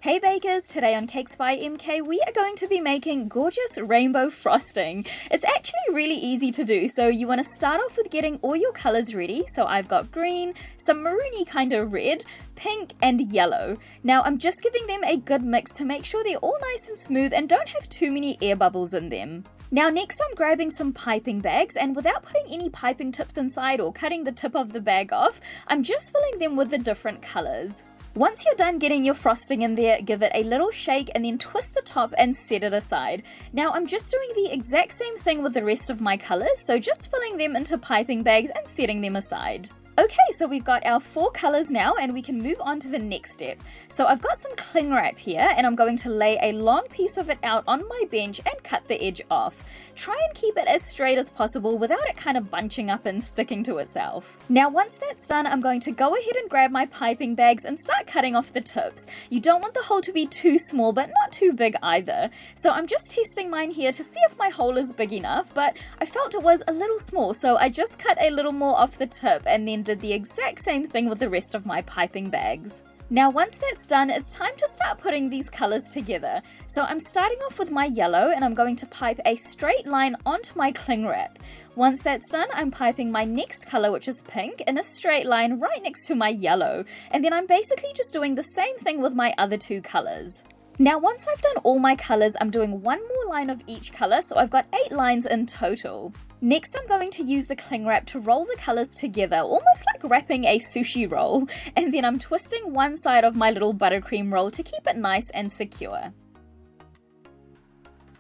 Hey bakers, today on Cakes by MK we are going to be making gorgeous rainbow frosting. It's actually really easy to do, so you want to start off with getting all your colors ready. So I've got green, some maroony kind of red, pink and yellow. Now I'm just giving them a good mix to make sure they're all nice and smooth and don't have too many air bubbles in them. Now next I'm grabbing some piping bags, and without putting any piping tips inside or cutting the tip of the bag off, I'm just filling them with the different colors. Once you're done getting your frosting in there, give it a little shake and then twist the top and set it aside. Now I'm just doing the exact same thing with the rest of my colors, so just filling them into piping bags and setting them aside. Okay, so we've got our 4 colors now and we can move on to the next step. So I've got some cling wrap here and I'm going to lay a long piece of it out on my bench and cut the edge off. Try and keep it as straight as possible without it kind of bunching up and sticking to itself. Now once that's done, I'm going to go ahead and grab my piping bags and start cutting off the tips. You don't want the hole to be too small but not too big either. So I'm just testing mine here to see if my hole is big enough, but I felt it was a little small, so I just cut a little more off the tip and then did the exact same thing with the rest of my piping bags. Now once that's done, it's time to start putting these colors together. So I'm starting off with my yellow and I'm going to pipe a straight line onto my cling wrap. Once that's done, I'm piping my next color, which is pink, in a straight line right next to my yellow. And then I'm basically just doing the same thing with my other 2 colors. Now once I've done all my colors, I'm doing one more line of each color, so I've got 8 lines in total. Next I'm going to use the cling wrap to roll the colors together, almost like wrapping a sushi roll, and then I'm twisting one side of my little buttercream roll to keep it nice and secure.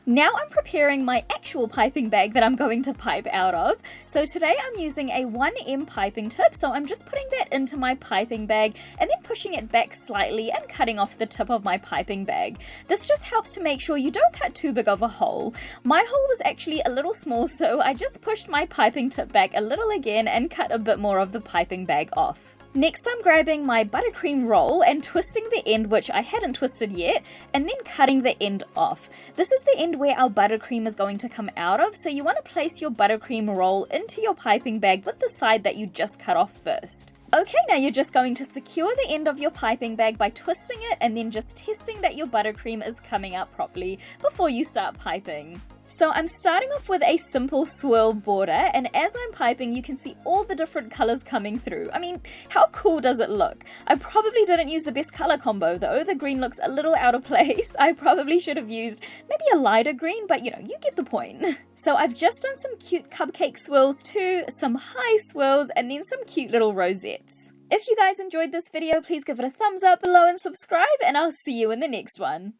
Now I'm preparing my actual piping bag that I'm going to pipe out of. So today I'm using a 1M piping tip, so I'm just putting that into my piping bag and then pushing it back slightly and cutting off the tip of my piping bag. This just helps to make sure you don't cut too big of a hole. My hole was actually a little small, so I just pushed my piping tip back a little again and cut a bit more of the piping bag off. Next I'm grabbing my buttercream roll and twisting the end, which I hadn't twisted yet, and then cutting the end off. This is the end where our buttercream is going to come out of, so you want to place your buttercream roll into your piping bag with the side that you just cut off first. Okay, now you're just going to secure the end of your piping bag by twisting it and then just testing that your buttercream is coming out properly before you start piping. So I'm starting off with a simple swirl border, and as I'm piping you can see all the different colors coming through. I mean, how cool does it look? I probably didn't use the best color combo though. The green looks a little out of place. I probably should have used maybe a lighter green, but you know, you get the point. So I've just done some cute cupcake swirls too, some high swirls, and then some cute little rosettes. If you guys enjoyed this video, please give it a thumbs up below and subscribe, and I'll see you in the next one.